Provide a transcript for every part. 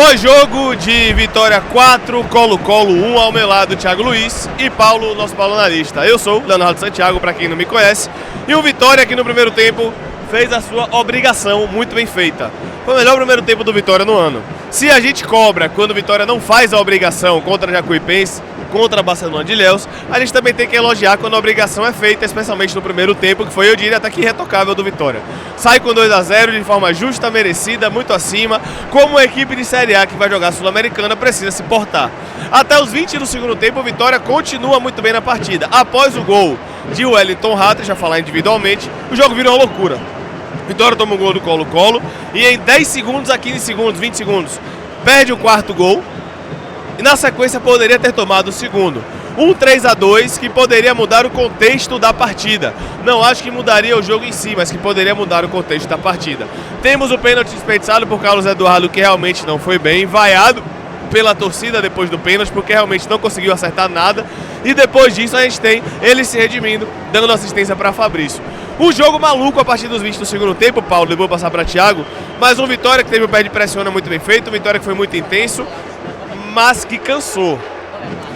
Pós-jogo de Vitória 4, Colo-Colo 1, ao meu lado Thiago Luiz e Paulo, nosso Paulo analista. Eu sou Leonardo Santiago, para quem não me conhece, e o Vitória que no primeiro tempo fez a sua obrigação muito bem feita. Foi o melhor primeiro tempo do Vitória no ano. Se a gente cobra quando o Vitória não faz a obrigação contra a Jacuipense, contra a Barcelona de Ilhéus, a gente também tem que elogiar quando a obrigação é feita, especialmente no primeiro tempo, que foi, eu diria, até que irretocável do Vitória. Sai com 2-0 de forma justa, merecida, muito acima, como a equipe de Série A que vai jogar Sul-Americana precisa se portar. Até os 20 do segundo tempo, o Vitória continua muito bem na partida. Após o gol de Wellington Rato, já falar individualmente, o jogo virou uma loucura. Vitória toma um gol do Colo-Colo e em 10 segundos a 15 segundos, 20 segundos, perde o quarto gol. E na sequência poderia ter tomado o segundo. Um 3-2 que poderia mudar o contexto da partida. Não acho que mudaria o jogo em si, mas que poderia mudar o contexto da partida. Temos o pênalti desperdiçado por Carlos Eduardo, que realmente não foi bem, vaiado pela torcida depois do pênalti, porque realmente não conseguiu acertar nada. E depois disso a gente tem ele se redimindo, dando assistência para Fabrício. Um jogo maluco a partir dos 20 do segundo tempo, Paulo, depois passar para Thiago. Mas um Vitória que teve o pé de pressiona muito bem feito, um Vitória que foi muito intenso, mas que cansou.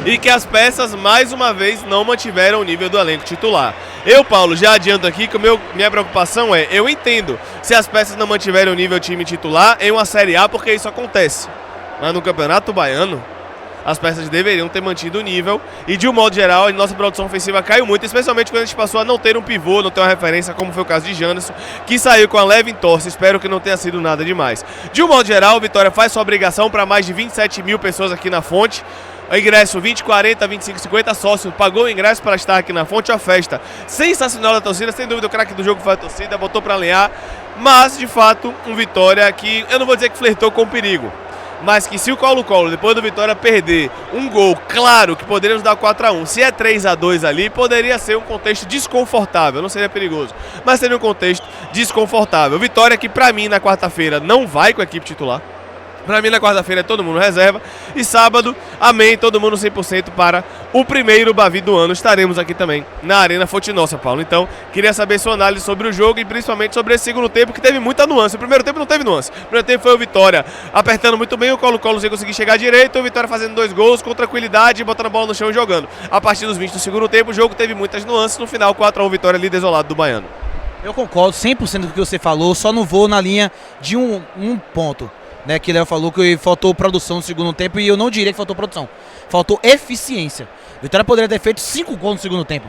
E que as peças, mais uma vez, não mantiveram o nível do elenco titular. Eu, Paulo, já adianto aqui que minha preocupação é, eu entendo se as peças não mantiverem o nível time titular em uma Série A, porque isso acontece. Mas no Campeonato Baiano, as peças deveriam ter mantido o nível. E de um modo geral, a nossa produção ofensiva caiu muito, especialmente quando a gente passou a não ter um pivô, não ter uma referência, como foi o caso de Janderson, que saiu com a leve entorse. Espero que não tenha sido nada demais. De um modo geral, o Vitória faz sua obrigação para mais de 27 mil pessoas aqui na Fonte. O ingresso 20, 40, 25, 50 sócios, pagou o ingresso para estar aqui na Fonte, a festa sensacional da torcida, sem dúvida o craque do jogo foi a torcida, botou para alinhar, mas de fato um Vitória que, eu não vou dizer que flertou com o perigo, mas que se o Colo-Colo, depois do Vitória perder um gol, claro que poderíamos dar 4-1, se é 3-2 ali, poderia ser um contexto desconfortável, não seria perigoso, mas seria um contexto desconfortável. Vitória que pra mim na quarta-feira não vai com a equipe titular. Pra mim na quarta-feira é todo mundo reserva. E sábado, amém, todo mundo 100% para o primeiro Bavi do ano. Estaremos aqui também na Arena Fonte Nossa, Paulo. Então, queria saber sua análise sobre o jogo e principalmente sobre esse segundo tempo que teve muita nuance. O primeiro tempo não teve nuance. O primeiro tempo foi o Vitória apertando muito bem, o Colo-Colo sem conseguir chegar direito, o Vitória fazendo 2 gols com tranquilidade, botando a bola no chão e jogando. A partir dos 20 do segundo tempo, o jogo teve muitas nuances. No final, 4-1 Vitória ali desolado do Baiano. Eu concordo 100% do que você falou, só não vou na linha de um ponto. Né, que Léo falou que faltou produção no segundo tempo e eu não diria que faltou produção. Faltou eficiência. Vitória poderia ter feito 5 gols no segundo tempo.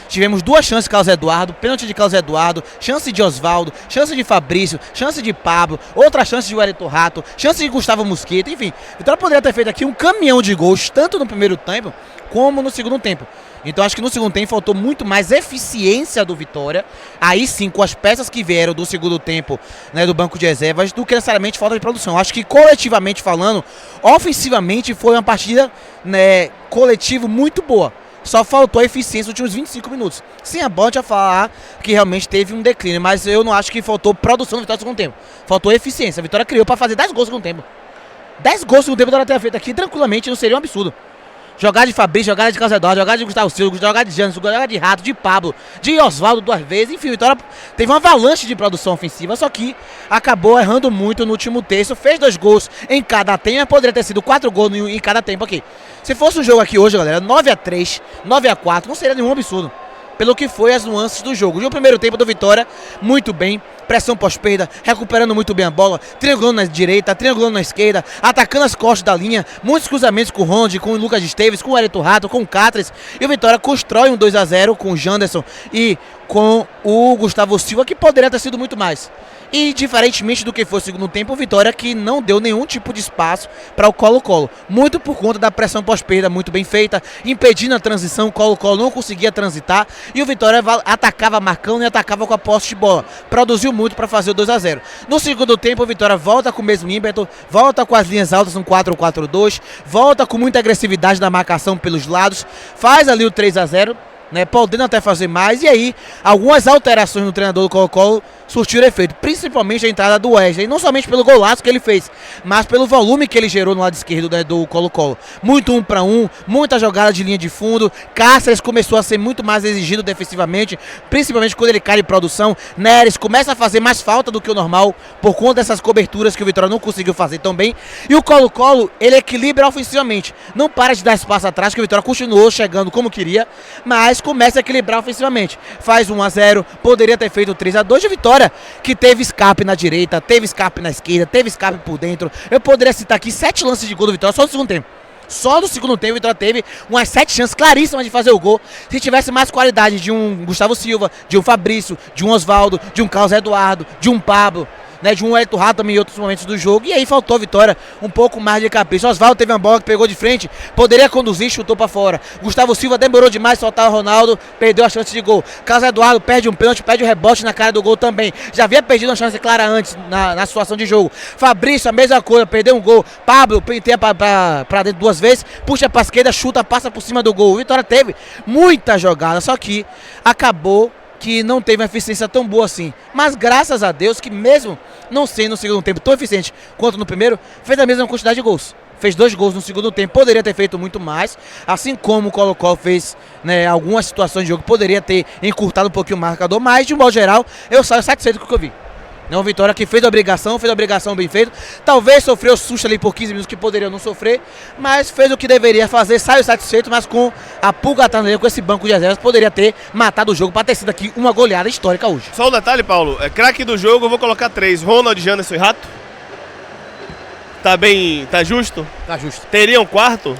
Tivemos 2 chances de Carlos Eduardo, pênalti de Carlos Eduardo, chance de Osvaldo, chance de Fabrício, chance de Pablo, outra chance de Wellington Rato, chance de Gustavo Mosquito, enfim. Vitória poderia ter feito aqui um caminhão de gols, tanto no primeiro tempo como no segundo tempo. Então acho que no segundo tempo faltou muito mais eficiência do Vitória, aí sim com as peças que vieram do segundo tempo, né, do banco de reservas, do que necessariamente falta de produção. Acho que coletivamente falando, ofensivamente foi uma partida, né, coletiva muito boa. Só faltou a eficiência nos últimos 25 minutos. Sem a bola, já falar que realmente teve um declínio, mas eu não acho que faltou produção do Vitória no segundo tempo. Faltou eficiência. A Vitória criou para fazer 10 gols no segundo tempo. 10 gols no segundo tempo, a Vitória teria feito aqui tranquilamente, não seria um absurdo. Jogada de Fabrício, jogada de Carlos Eduardo, jogada de Gustavo Silva, jogada de Janderson, jogada de Rato, de Pablo, de Osvaldo 2 vezes. Enfim, o Vitória teve uma avalanche de produção ofensiva, só que acabou errando muito no último terço. Fez 2 gols em cada tempo, mas poderia ter sido 4 gols em cada tempo aqui. Se fosse um jogo aqui hoje, galera, 9-3, 9-4, não seria nenhum absurdo. Pelo que foi as nuances do jogo. E o primeiro tempo do Vitória, muito bem. Pressão pós-perda, recuperando muito bem a bola, triangulando na direita, triangulando na esquerda, atacando as costas da linha, muitos cruzamentos com o Ronde, com o Lucas Esteves, com o Wellington Rato, com o Cáceres. E o Vitória constrói um 2-0 com o Janderson e com o Gustavo Silva, que poderia ter sido muito mais. E, diferentemente do que foi o segundo tempo, o Vitória que não deu nenhum tipo de espaço para o Colo-Colo. Muito por conta da pressão pós-perda muito bem feita, impedindo a transição, o Colo-Colo não conseguia transitar. E o Vitória atacava marcando e atacava com a posse de bola. Produziu muito para fazer o 2-0. No segundo tempo, o Vitória volta com o mesmo ímpeto, volta com as linhas altas no 4-4-2, volta com muita agressividade na marcação pelos lados, faz ali o 3-0. né, podendo até fazer mais, e aí algumas alterações no treinador do Colo-Colo surtiram efeito, principalmente a entrada do Wesley, não somente pelo golaço que ele fez, mas pelo volume que ele gerou no lado esquerdo, né, do Colo-Colo. Muito 1 para 1, muita jogada de linha de fundo, Cáceres começou a ser muito mais exigido defensivamente, principalmente quando ele cai em produção, Neres começa a fazer mais falta do que o normal, por conta dessas coberturas que o Vitória não conseguiu fazer tão bem, e o Colo-Colo, ele equilibra ofensivamente, não para de dar espaço atrás, que o Vitória continuou chegando como queria, mas começa a equilibrar ofensivamente, faz 1-0, poderia ter feito 3-2 de Vitória, que teve escape na direita, teve escape na esquerda, teve escape por dentro. Eu poderia citar aqui 7 lances de gol do Vitória só no segundo tempo. Só no segundo tempo o Vitória teve umas 7 chances claríssimas de fazer o gol. Se tivesse mais qualidade de um Gustavo Silva, de um Fabrício, de um Osvaldo, de um Carlos Eduardo, de um Pablo, né, de um Hélio Rato também em outros momentos do jogo, e aí faltou a Vitória um pouco mais de capricho. Osvaldo teve uma bola que pegou de frente, poderia conduzir, chutou pra fora. Gustavo Silva demorou demais, soltar o Ronaldo, perdeu a chance de gol. Carlos Eduardo perde um pênalti, perde o rebote na cara do gol também. Já havia perdido uma chance clara antes na situação de jogo. Fabrício, a mesma coisa, perdeu um gol. Pablo penteia pra dentro 2 vezes, puxa pra esquerda, chuta, passa por cima do gol. Vitória teve muita jogada, só que acabou que não teve uma eficiência tão boa assim. Mas graças a Deus que mesmo não sendo no segundo tempo tão eficiente quanto no primeiro, fez a mesma quantidade de gols. Fez 2 gols no segundo tempo, poderia ter feito muito mais, assim como o Colo-Colo fez, né, algumas situações de jogo, poderia ter encurtado um pouquinho o marcador, mas de um modo geral, eu saio satisfeito com o que eu vi. É uma vitória que fez a obrigação bem feita. Talvez sofreu susto ali por 15 minutos que poderia não sofrer, mas fez o que deveria fazer, saiu satisfeito, mas com a pulga atrás dele, com esse banco de reservas, poderia ter matado o jogo para ter sido aqui uma goleada histórica hoje. Só um detalhe, Paulo, craque do jogo, eu vou colocar 3, Ronald, Janderson e Rato. Tá bem, tá justo? Tá justo. Teria um quarto?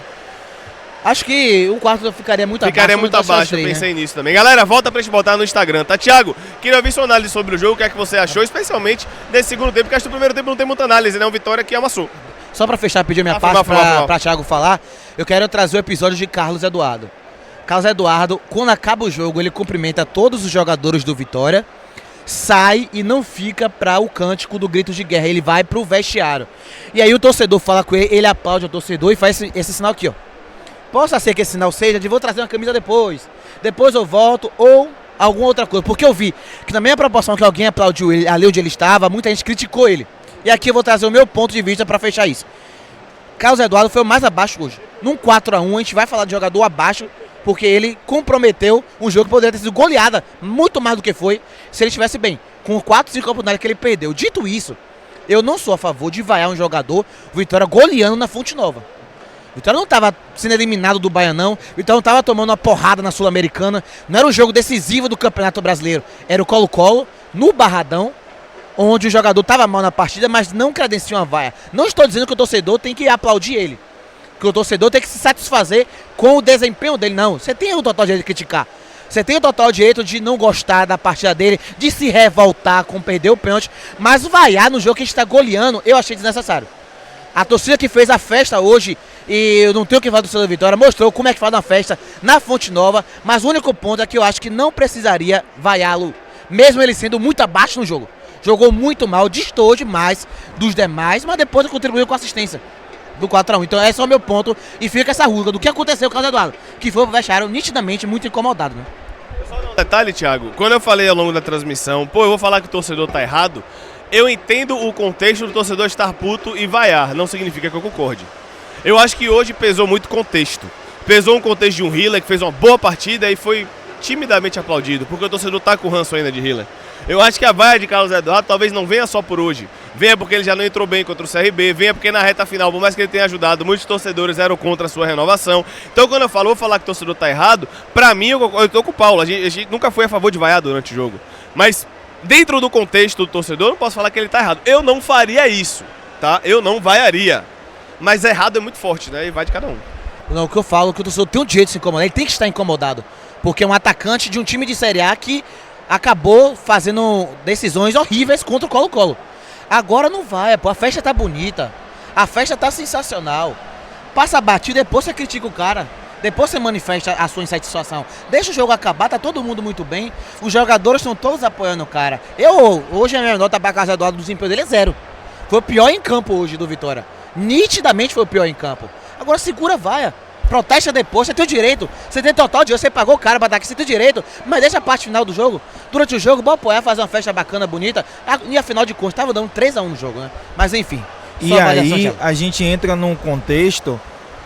Acho que um quarto ficaria muito abaixo. Ficaria muito abaixo, eu pensei nisso também. Galera, volta pra gente botar no Instagram, tá? Thiago, queria ouvir sua análise sobre o jogo, o que é que você achou, especialmente nesse segundo tempo, porque acho que no primeiro tempo não tem muita análise, né? Uma vitória que amassou. Só pra fechar, pedir minha parte pra Thiago falar, eu quero trazer o episódio de Carlos Eduardo. Carlos Eduardo, quando acaba o jogo, ele cumprimenta todos os jogadores do Vitória, sai e não fica para o cântico do grito de guerra, ele vai pro vestiário. E aí o torcedor fala com ele, ele aplaude o torcedor e faz esse sinal aqui, ó. Possa ser que esse sinal seja de vou trazer uma camisa depois eu volto, ou alguma outra coisa, porque eu vi que na mesma proporção que alguém aplaudiu ele ali onde ele estava, muita gente criticou ele. E aqui eu vou trazer o meu ponto de vista para fechar isso. Carlos Eduardo foi o mais abaixo hoje. Num 4-1 a gente vai falar de jogador abaixo, porque ele comprometeu um jogo que poderia ter sido goleada, muito mais do que foi, se ele estivesse bem, com 4-5 oportunidades que ele perdeu. Dito isso, eu não sou a favor de vaiar um jogador, o Vitória goleando na Fonte Nova. O Vitória não estava sendo eliminado do Baianão, o Vitória não estava tomando uma porrada na Sul-Americana, não era um jogo decisivo do Campeonato Brasileiro, era o Colo-Colo, no Barradão, onde o jogador estava mal na partida, mas não credencia uma vaia. Não estou dizendo que o torcedor tem que aplaudir ele, que o torcedor tem que se satisfazer com o desempenho dele, não. Você tem o total direito de criticar, você tem o total direito de não gostar da partida dele, de se revoltar com perder o pênalti, mas vaiar no jogo que a gente está goleando, eu achei desnecessário. A torcida que fez a festa hoje, e eu não tenho que falar do torcedor da Vitória, mostrou como é que faz uma festa na Fonte Nova, mas o único ponto é que eu acho que não precisaria vaiá-lo, mesmo ele sendo muito abaixo no jogo. Jogou muito mal, destoou demais dos demais, mas depois contribuiu com a assistência do 4-1. Então esse é o meu ponto, e fica essa ruga do que aconteceu com o Carlos Eduardo, que foi pro vestiário nitidamente muito incomodado, né? Só um detalhe, Thiago, quando eu falei ao longo da transmissão, eu vou falar que o torcedor tá errado, eu entendo o contexto do torcedor estar puto e vaiar, não significa que eu concorde. Eu acho que hoje pesou muito contexto. Pesou um contexto de um Hiller que fez uma boa partida e foi timidamente aplaudido, porque o torcedor tá com o ranço ainda de Hiller. Eu acho que a vaia de Carlos Eduardo talvez não venha só por hoje. Venha porque ele já não entrou bem contra o CRB, venha porque na reta final, por mais que ele tenha ajudado, muitos torcedores eram contra a sua renovação. Então quando eu vou falar que o torcedor tá errado, pra mim eu tô com o Paulo, a gente nunca foi a favor de vaiar durante o jogo. Mas dentro do contexto do torcedor, eu não posso falar que ele tá errado. Eu não faria isso, tá? Eu não vaiaria. Mas errado é muito forte, né? E vai de cada um. Não, o que eu falo é que o torcedor tem um direito de se incomodar, ele tem que estar incomodado. Porque é um atacante de um time de Série A que acabou fazendo decisões horríveis contra o Colo-Colo. Agora não vai, pô, a festa tá bonita, a festa tá sensacional. Passa batido, depois você critica o cara, depois você manifesta a sua insatisfação. Deixa o jogo acabar, tá todo mundo muito bem, os jogadores estão todos apoiando o cara. Hoje a minha nota pra Carlos Eduardo do desempenho dele é 0. Foi o pior em campo hoje do Vitória. Nitidamente foi o pior em campo. Agora segura a vaia. Protesta depois, você tem o direito. Você tem total direito, você pagou o cara pra dar aqui, você tem o direito. Mas deixa a parte final do jogo. Durante o jogo, bora apoiar, fazer uma festa bacana, bonita. E afinal de contas, tava dando 3-1 no jogo, né? Mas enfim. E aí a gente entra num contexto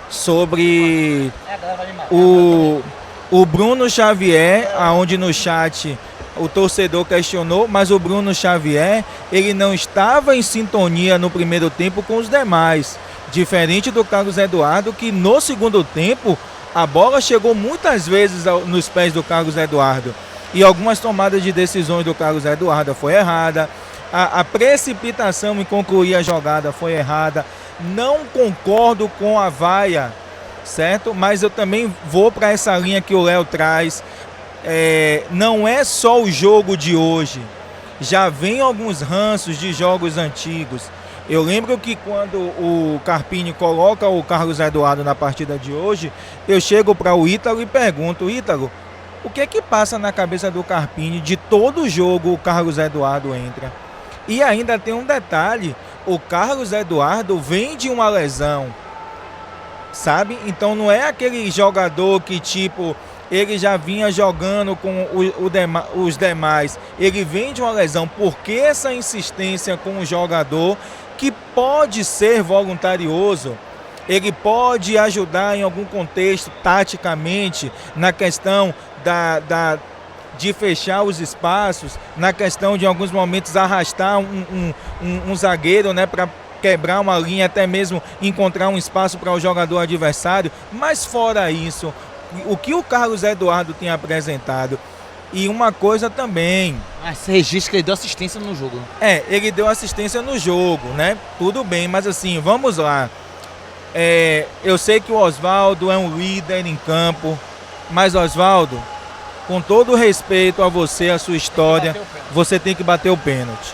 sobre o Bruno Xavier, aonde no chat o torcedor questionou, mas o Bruno Xavier, ele não estava em sintonia no primeiro tempo com os demais. Diferente do Carlos Eduardo, que no segundo tempo a bola chegou muitas vezes nos pés do Carlos Eduardo. E algumas tomadas de decisões do Carlos Eduardo foi errada. A precipitação em concluir a jogada foi errada. Não concordo com a vaia, certo? Mas eu também vou para essa linha que o Léo traz. Não é só o jogo de hoje. Já vem alguns ranços de jogos antigos. Eu lembro que quando o Carpini coloca o Carlos Eduardo na partida de hoje, eu chego para o Ítalo e pergunto: Ítalo, o que é que passa na cabeça do Carpini de todo jogo o Carlos Eduardo entra? E ainda tem um detalhe, o Carlos Eduardo vem de uma lesão, sabe? Então não é aquele jogador que tipo, ele já vinha jogando com os demais, ele vem de uma lesão. Por que essa insistência com o jogador que pode ser voluntarioso? Ele pode ajudar em algum contexto, taticamente, na questão de fechar os espaços, na questão de, em alguns momentos, arrastar um zagueiro, né, para quebrar uma linha, até mesmo encontrar um espaço para o jogador adversário. Mas fora isso, o que o Carlos Eduardo tem apresentado? E uma coisa também... Mas você registra que ele deu assistência no jogo. Ele deu assistência no jogo, né? Tudo bem, mas assim, vamos lá. Eu sei que o Oswaldo é um líder em campo, mas Oswaldo, com todo respeito a você, a sua história, você tem que bater o pênalti.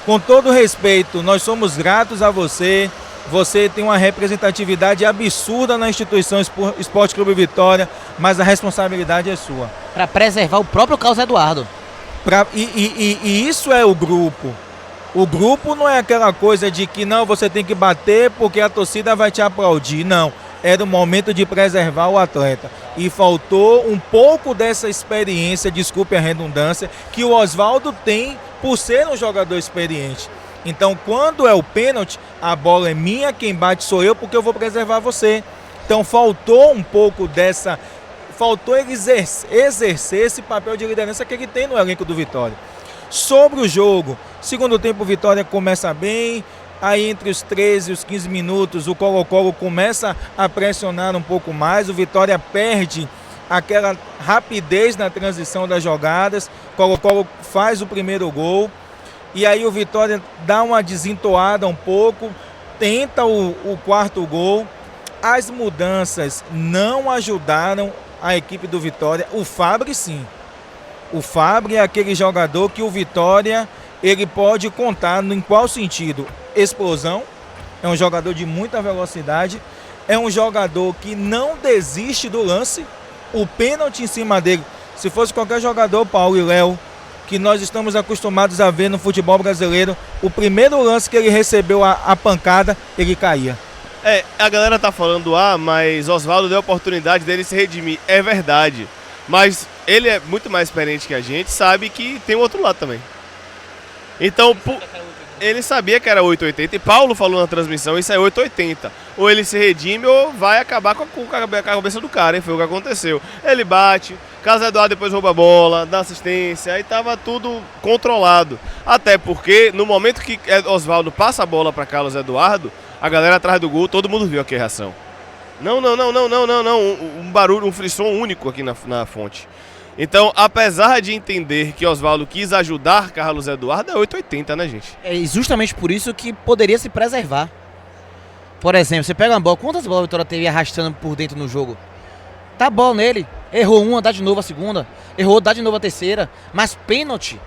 Com todo respeito, nós somos gratos a você. Você tem uma representatividade absurda na instituição Esporte Clube Vitória, mas a responsabilidade é sua. Para preservar o próprio Carlos Eduardo. E isso é o grupo. O grupo não é aquela coisa de que não, você tem que bater porque a torcida vai te aplaudir. Não, era o momento de preservar o atleta. E faltou um pouco dessa experiência, desculpe a redundância, que o Oswaldo tem por ser um jogador experiente. Então, quando é o pênalti, a bola é minha, quem bate sou eu, porque eu vou preservar você. Então, faltou um pouco dessa... Faltou ele exercer esse papel de liderança que ele tem no elenco do Vitória. Sobre o jogo, segundo tempo, o Vitória começa bem. Aí, entre os 13 e os 15 minutos, o Colo-Colo começa a pressionar um pouco mais. O Vitória perde aquela rapidez na transição das jogadas. O Colo-Colo faz o primeiro gol. E aí o Vitória dá uma desentoada um pouco, tenta o quarto gol. As mudanças não ajudaram a equipe do Vitória. O Fabri sim. O Fabri é aquele jogador que o Vitória, ele pode contar em qual sentido? Explosão, é um jogador de muita velocidade, é um jogador que não desiste do lance. O pênalti em cima dele, se fosse qualquer jogador, Paulo e Léo, que nós estamos acostumados a ver no futebol brasileiro, o primeiro lance que ele recebeu a pancada, ele caía. A galera tá falando, mas Oswaldo deu a oportunidade dele se redimir. É verdade, mas ele é muito mais experiente que a gente, sabe que tem o outro lado também. Então, ele sabia que era 8,80 e Paulo falou na transmissão, isso é 8,80. Ou ele se redime ou vai acabar com a cabeça do cara, hein? Foi o que aconteceu. Ele bate, Carlos Eduardo depois rouba a bola, dá assistência, aí tava tudo controlado. Até porque no momento que Oswaldo passa a bola para Carlos Eduardo, a galera atrás do gol, todo mundo viu aqui a reação. Não, um barulho, um frisson único aqui na fonte. Então, apesar de entender que Oswaldo quis ajudar Carlos Eduardo, é 8,80, né, gente? É justamente por isso que poderia se preservar. Por exemplo, você pega uma bola, quantas bolas a Vitória teve arrastando por dentro no jogo? Dá a bola nele, errou uma, dá de novo a segunda, errou, dá de novo a terceira, mas pênalti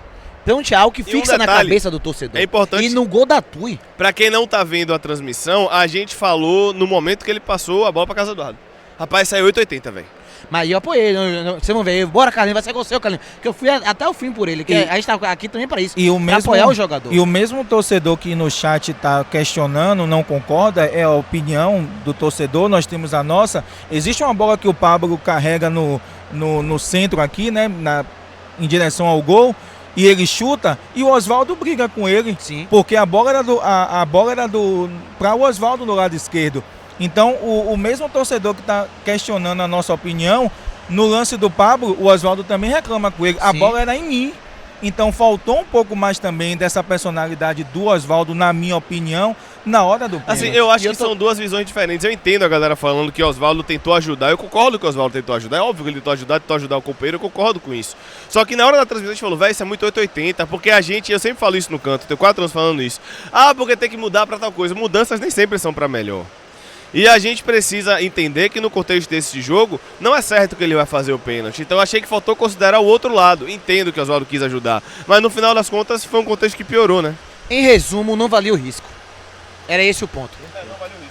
é algo que fixa na cabeça do torcedor. É importante. E no gol da Tui. Pra quem não tá vendo a transmissão, a gente falou no momento que ele passou a bola pra Carlos Eduardo. Rapaz, saiu 8,80, velho. Mas eu apoiei, vocês vão ver, bora Carlinhos, vai ser com você, Carlinhos. Que eu fui até o fim por ele, que a gente tá aqui também para isso, pra apoiar o jogador. E o mesmo torcedor que no chat tá questionando, não concorda, é a opinião do torcedor, nós temos a nossa. Existe uma bola que o Pablo carrega no centro aqui, né, em direção ao gol, e ele chuta, e o Oswaldo briga com ele. Sim. Porque a bola era para o Oswaldo no lado esquerdo. Então, o mesmo torcedor que está questionando a nossa opinião, no lance do Pablo, o Oswaldo também reclama com ele. Sim. A bola era em mim. Então, faltou um pouco mais também dessa personalidade do Oswaldo, na minha opinião, na hora do pênalti. Assim, eu acho que são duas visões diferentes. Eu entendo a galera falando que o Oswaldo tentou ajudar. Eu concordo que o Oswaldo tentou ajudar. É óbvio que ele tentou ajudar o companheiro. Eu concordo com isso. Só que na hora da transmissão a gente falou, velho, isso é muito 880. Porque eu sempre falo isso no canto, tenho 4 anos falando isso. Ah, porque tem que mudar pra tal coisa. Mudanças nem sempre são pra melhor. E a gente precisa entender que no contexto desse jogo, não é certo que ele vai fazer o pênalti. Então eu achei que faltou considerar o outro lado. Entendo que o Oswaldo quis ajudar. Mas no final das contas foi um contexto que piorou, né? Em resumo, não valia o risco. Era esse o ponto.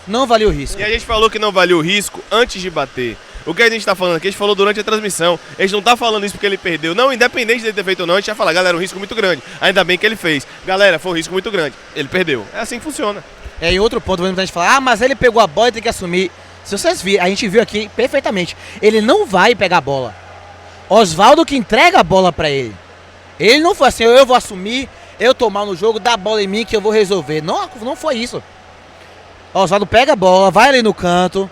Não valia o risco. E a gente falou que não valia o risco antes de bater. O que a gente tá falando aqui, a gente falou durante a transmissão. A gente não tá falando isso porque ele perdeu. Não, independente dele ter feito ou não, a gente já fala, galera, um risco muito grande. Ainda bem que ele fez. Galera, foi um risco muito grande. Ele perdeu. É assim que funciona. Em outro ponto, a gente fala, mas ele pegou a bola e tem que assumir. Se vocês viram, a gente viu aqui perfeitamente. Ele não vai pegar a bola. Oswaldo que entrega a bola pra ele. Ele não foi assim, eu vou assumir, eu tô mal no jogo, dá a bola em mim que eu vou resolver. Não foi isso. Oswaldo pega a bola, vai ali no canto,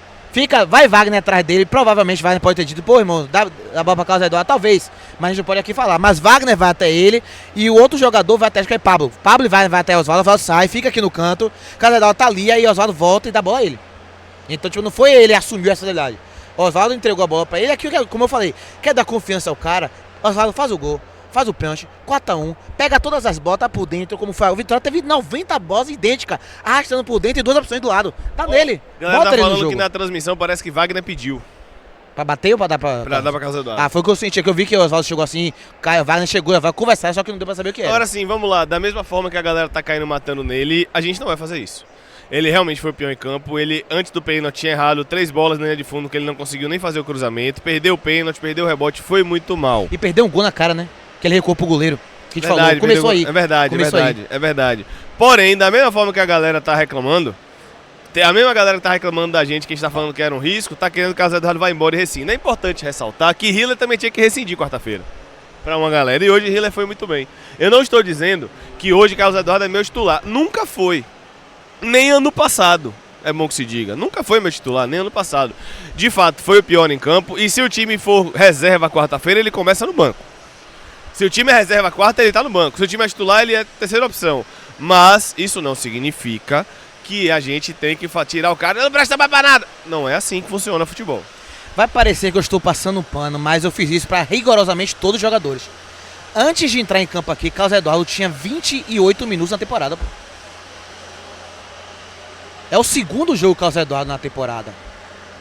vai Wagner atrás dele, provavelmente Wagner pode ter dito, pô, irmão, dá a bola pra Carlos Eduardo, talvez, mas a gente não pode aqui falar. Mas Wagner vai até ele e o outro jogador vai até, acho que é Pablo. Pablo vai até Oswaldo, Oswaldo sai, fica aqui no canto, Carlos Eduardo tá ali, aí Oswaldo volta e dá a bola a ele. Então, tipo, não foi ele que assumiu essa realidade. Oswaldo entregou a bola pra ele, aqui, como eu falei, quer dar confiança ao cara, Oswaldo faz o gol. Faz o pênalti, 4-1, pega todas as bolas, tá por dentro, como foi. O Vitória teve 90 bolas idênticas, arrastando por dentro e 2 opções do lado. Tá nele. Galera tá falando que na transmissão parece que Wagner pediu. Pra bater ou pra dar pra... Pra dar pra Carlos Eduardo. Ah, foi o que eu senti, que eu vi que o Oswaldo chegou assim, Caio Wagner chegou, vai conversar, só que não deu pra saber o que era. Agora sim, vamos lá. Da mesma forma que a galera tá caindo matando nele, a gente não vai fazer isso. Ele realmente foi o peão em campo, ele antes do pênalti tinha errado 3 bolas na linha de fundo que ele não conseguiu nem fazer o cruzamento, perdeu o pênalti, perdeu o rebote, foi muito mal. E perdeu um gol na cara, né? Que ele recuou pro goleiro. Que a gente falou, começou aí. É verdade. Porém, da mesma forma que a galera tá reclamando, a mesma galera que tá reclamando da gente, que a gente tá falando que era um risco, tá querendo que o Carlos Eduardo vá embora e rescinda. É importante ressaltar que Hiller também tinha que rescindir quarta-feira. Pra uma galera. E hoje Hiller foi muito bem. Eu não estou dizendo que hoje Carlos Eduardo é meu titular. Nunca foi. Nem ano passado. É bom que se diga. Nunca foi meu titular, nem ano passado. De fato, foi o pior em campo. E se o time for reserva quarta-feira, ele começa no banco. Se o time é reserva quarta, ele tá no banco. Se o time é titular, ele é a terceira opção. Mas isso não significa que a gente tem que tirar o cara. Não presta mais pra nada. Não é assim que funciona o futebol. Vai parecer que eu estou passando pano, mas eu fiz isso para rigorosamente todos os jogadores. Antes de entrar em campo aqui, Carlos Eduardo tinha 28 minutos na temporada. Pô. É o segundo jogo do Carlos Eduardo na temporada.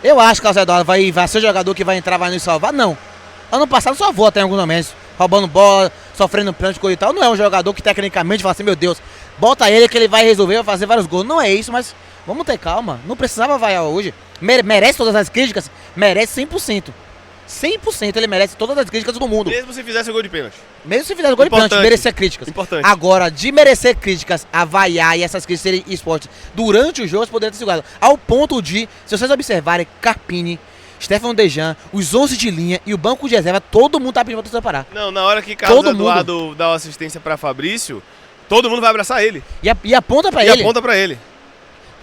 Eu acho que o Carlos Eduardo vai ser o jogador que vai entrar, vai nos salvar. Não. Ano passado salvou até em alguns momentos. Roubando bola, sofrendo pênalti e tal. Não é um jogador que tecnicamente fala assim, meu Deus, bota ele que ele vai resolver, vai fazer vários gols. Não é isso, mas vamos ter calma. Não precisava vaiar hoje. Merece todas as críticas? Merece 100%. 100% ele merece todas as críticas do mundo. Mesmo se fizesse o gol de pênalti. Mesmo se fizesse o gol de pênalti, merecer críticas. Importante. Agora, de merecer críticas, a vaiar e essas críticas serem expostas durante os jogos, poderia ter sido igual. Ao ponto de, se vocês observarem, Carpini, Stefano Dejan, os 11 de linha e o banco de reserva, todo mundo tá pedindo pra parar. Não, na hora que Carlos Eduardo dá uma assistência pra Fabrício, todo mundo vai abraçar ele. E aponta pra ele. E aponta pra ele.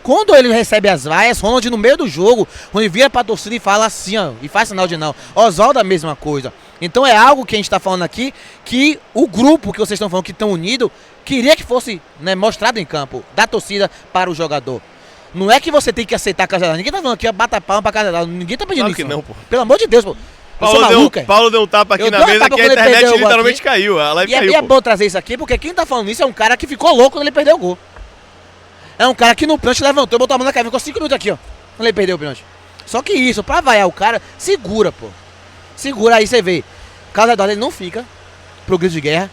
Quando ele recebe as vaias, Ronald no meio do jogo, quando vira pra torcida e fala assim, ó, e faz sinal de não. Oswaldo a mesma coisa. Então é algo que a gente tá falando aqui, que o grupo que vocês estão falando que estão unidos, queria que fosse, né, mostrado em campo, da torcida para o jogador. Não é que você tem que aceitar a Casa. Ninguém tá falando aqui, bata palma pra Casa. Ninguém tá pedindo claro isso. Que não, pô. Pelo amor de Deus, pô. Paulo deu um tapa aqui na mesa que a internet literalmente caiu. A live caiu, é bom trazer isso aqui, porque quem tá falando isso é um cara que ficou louco quando ele perdeu o gol. É um cara que no pênalti levantou, botou a mão na cara, ficou 5 minutos aqui, ó. Quando ele perdeu o pênalti. Só que isso, pra vaiar o cara, segura, pô. Segura, aí você vê. Carlos Eduardo, ele não fica pro grito de guerra.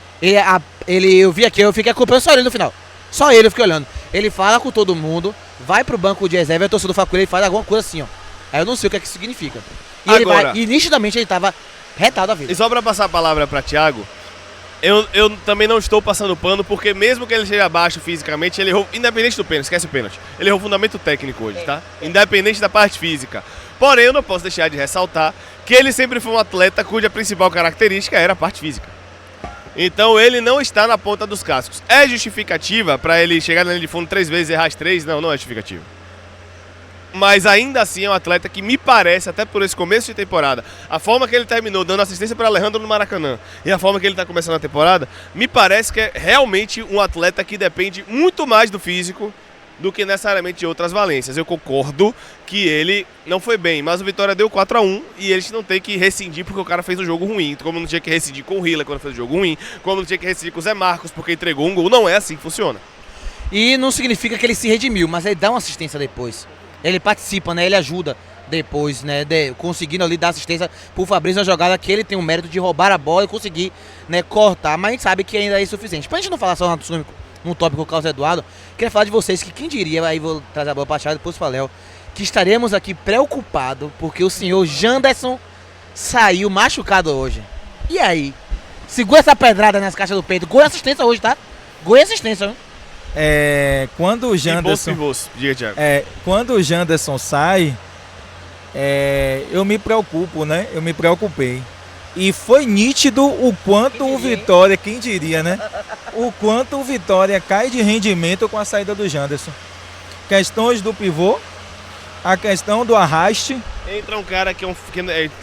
Eu vi aqui, eu fiquei acompanhando só ele no final. Só ele, eu fiquei olhando. Ele fala com todo mundo, vai pro banco de reserva, o torcedor fala com ele, faz alguma coisa assim, ó. Aí eu não sei o que é que isso significa. E, e nitidamente ele tava retado a vida. E só pra passar a palavra pra Thiago, eu também não estou passando pano, porque mesmo que ele esteja abaixo fisicamente, ele errou, independente do pênalti, esquece o pênalti, ele errou o fundamento técnico hoje, tá? Independente da parte física. Porém, eu não posso deixar de ressaltar que ele sempre foi um atleta cuja principal característica era a parte física. Então ele não está na ponta dos cascos. É justificativa pra ele chegar na linha de fundo 3 vezes e errar as 3? Não, não é justificativa. Mas ainda assim é um atleta que me parece, até por esse começo de temporada, a forma que ele terminou dando assistência para Alejandro no Maracanã e a forma que ele está começando a temporada, me parece que é realmente um atleta que depende muito mais do físico do que necessariamente de outras valências. Eu concordo que ele não foi bem, mas o Vitória deu 4-1 e eles não tem que rescindir porque o cara fez um jogo ruim, como não tinha que rescindir com o Hiller quando fez um jogo ruim, como não tinha que rescindir com o Zé Marcos porque entregou um gol. Não é assim que funciona. E não significa que ele se redimiu, mas ele dá uma assistência depois. Ele participa, né? Ele ajuda depois, né? Conseguindo ali dar assistência pro Fabrício na jogada que ele tem o mérito de roubar a bola e conseguir, né, cortar. Mas a gente sabe que ainda é insuficiente. Pra gente não falar só num tópico com o Carlos Eduardo, queria falar de vocês que quem diria, aí vou trazer a bola pra Thiago, depois o Faléu, que estaremos aqui preocupados porque o senhor Janderson saiu machucado hoje. E aí? Segura essa pedrada nas caixas do peito. Gol e assistência hoje, tá? Gol e assistência, viu? Quando o Janderson, quando o Janderson sai, eu me preocupo, né? Eu me preocupei. E foi nítido o quanto o Vitória, quem diria, né? O quanto o Vitória cai de rendimento com a saída do Janderson. Questões do pivô, a questão do arraste. Entra um cara que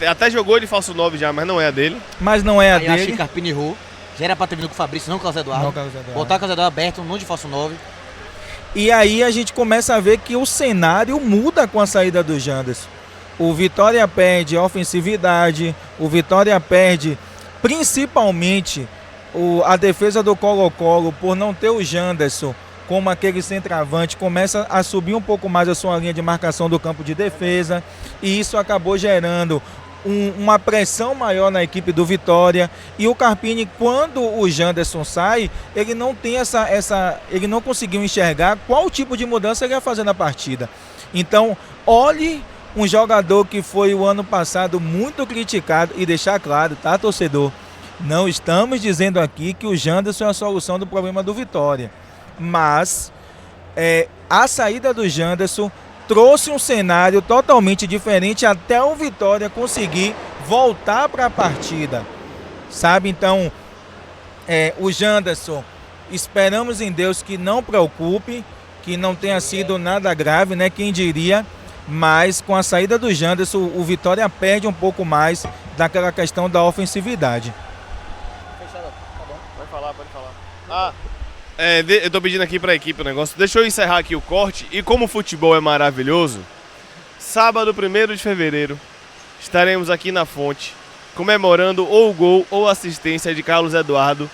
até jogou de falso 9 já, mas não é a dele. Mas não é a aí dele. Eu achei que Carpini errou. Já era pra ter vindo com o Fabrício, não com o Carlos Eduardo. Botar o Carlos Eduardo aberto, não de falso 9. E aí a gente começa a ver que o cenário muda com a saída do Janderson. O Vitória perde ofensividade, o Vitória perde principalmente a defesa do Colo-Colo por não ter o Janderson como aquele centroavante, começa a subir um pouco mais a sua linha de marcação do campo de defesa, e isso acabou gerando uma pressão maior na equipe do Vitória. E o Carpini, quando o Janderson sai, ele não tem ele não conseguiu enxergar qual tipo de mudança ele ia fazer na partida. Então, olhe um jogador que foi o ano passado muito criticado, e deixar claro, tá, torcedor? Não estamos dizendo aqui que o Janderson é a solução do problema do Vitória, mas a saída do Janderson trouxe um cenário totalmente diferente até o Vitória conseguir voltar para a partida, sabe? Então, o Janderson, esperamos em Deus que não preocupe, que não tenha sido nada grave, né? Quem diria, mas com a saída do Janderson, o Vitória perde um pouco mais daquela questão da ofensividade. Pode falar. Eu tô pedindo aqui pra equipe o negócio. Deixa eu encerrar aqui o corte. E como o futebol é maravilhoso, sábado 1º de fevereiro, estaremos aqui na Fonte, comemorando ou o gol ou a assistência de Carlos Eduardo,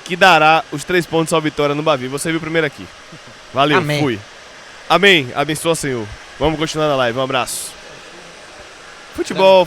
que dará os 3 pontos ao Vitória no Bavi. Você viu primeiro aqui. Valeu, Amém. Fui. Amém. Abençoa, Senhor. Vamos continuar na live. Um abraço. Futebol.